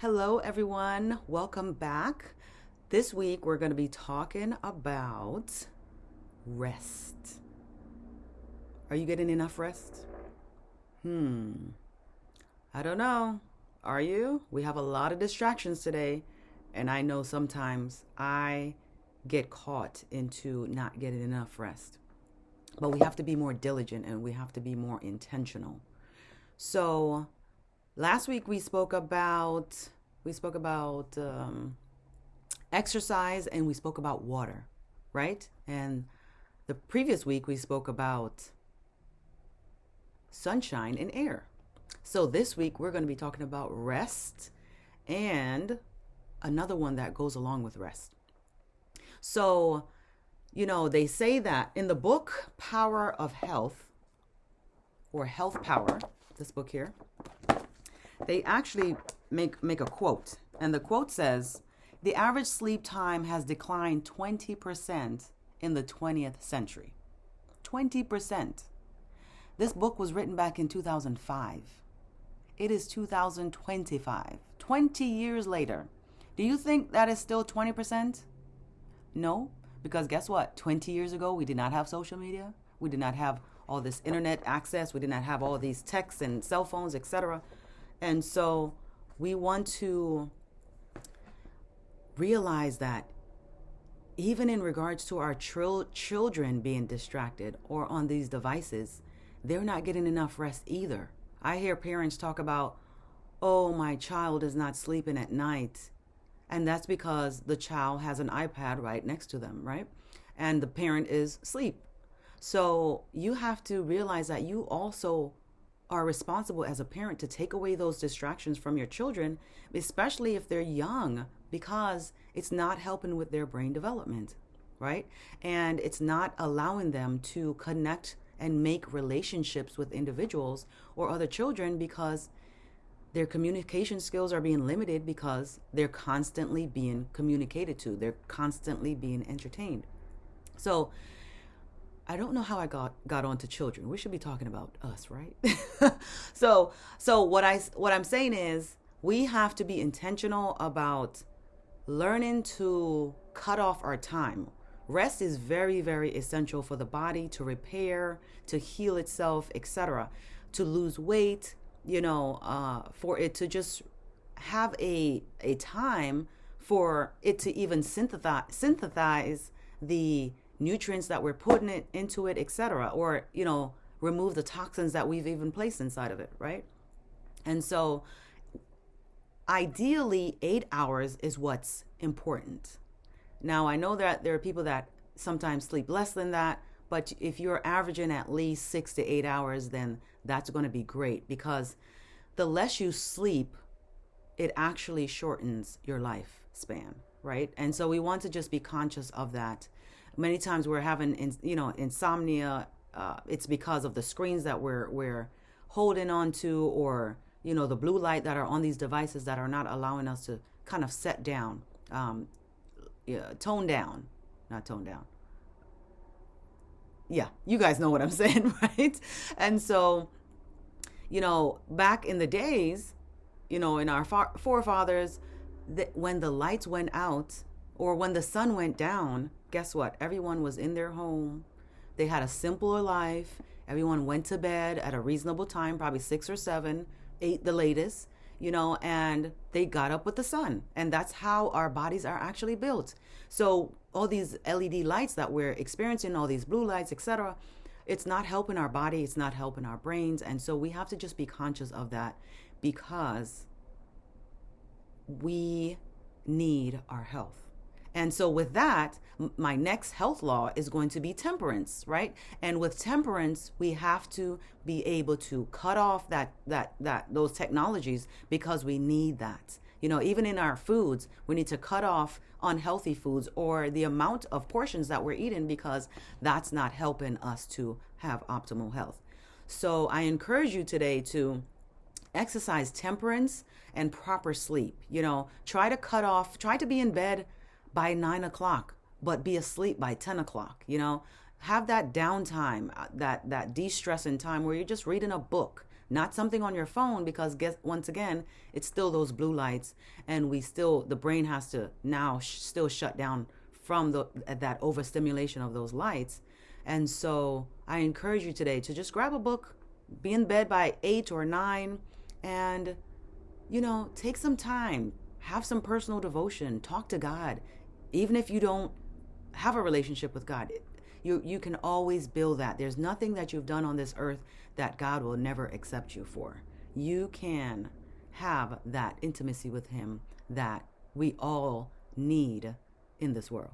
Hello, everyone. Welcome back. This week, we're going to be talking about rest. Are you getting enough rest? I don't know. Are you? We have a lot of distractions today, and I know sometimes I get caught into not getting enough rest. But we have to be more diligent and we have to be more intentional. So, last week we spoke about exercise and we spoke about water, right? And the previous week we spoke about sunshine and air. So this week we're going to be talking about rest and another one that goes along with rest. So, they say that in the book Power of Health or Health Power, this book here, they actually make a quote. And the quote says, the average sleep time has declined 20% in the 20th century. 20%. This book was written back in 2005. It is 2025. 20 years later. Do you think that is still 20%? No, because guess what? 20 years ago, we did not have social media. We did not have all this internet access. We did not have all these texts and cell phones, etc. And so we want to realize that even in regards to our children being distracted or on these devices, they're not getting enough rest either. I hear parents talk about, oh, my child is not sleeping at night. And that's because the child has an iPad right next to them, right? And the parent is asleep. So you have to realize that you also are responsible as a parent to take away those distractions from your children, especially if they're young, because it's not helping with their brain development, right? And it's not allowing them to connect and make relationships with individuals or other children because their communication skills are being limited because they're constantly being communicated to. They're constantly being entertained. So I don't know how I got onto children. We should be talking about us, right? So what I'm saying is we have to be intentional about learning to cut off our time. Rest is very, very essential for the body to repair, to heal itself, etc., to lose weight, for it to just have a time for it to even synthesize the nutrients that we're putting it into it, etc., or remove the toxins that we've even placed inside of it, right? And so ideally 8 hours is what's important. Now I know that there are people that sometimes sleep less than that, but if you're averaging at least 6 to 8 hours, then that's going to be great, because the less you sleep, it actually shortens your lifespan, right? And so we want to just be conscious of that. Many times we're having, insomnia. It's because of the screens that we're holding on to, or the blue light that are on these devices that are not allowing us to kind of set down, tone down, not tone down. Yeah, you guys know what I'm saying, right? And so, back in the days, in our forefathers, when the lights went out or when the sun went down, guess what? Everyone was in their home. They had a simpler life. Everyone went to bed at a reasonable time, probably 6 or 7, 8 the latest, and they got up with the sun. And that's how our bodies are actually built. So all these LED lights that we're experiencing, all these blue lights, etc., it's not helping our body. It's not helping our brains. And so we have to just be conscious of that, because we need our health. And so with that, my next health law is going to be temperance, right? And with temperance, we have to be able to cut off those technologies, because we need that. Even in our foods, we need to cut off unhealthy foods or the amount of portions that we're eating, because that's not helping us to have optimal health. So I encourage you today to exercise temperance and proper sleep. Try to be in bed by 9 o'clock, but be asleep by 10 o'clock. Have that downtime, that de-stressing time where you're just reading a book, not something on your phone, because guess once again, it's still those blue lights, and the brain has to now still shut down from that overstimulation of those lights. And so I encourage you today to just grab a book, be in bed by 8 or 9, and take some time, have some personal devotion, talk to God. Even if you don't have a relationship with God, you can always build that. There's nothing that you've done on this earth that God will never accept you for. You can have that intimacy with him that we all need in this world.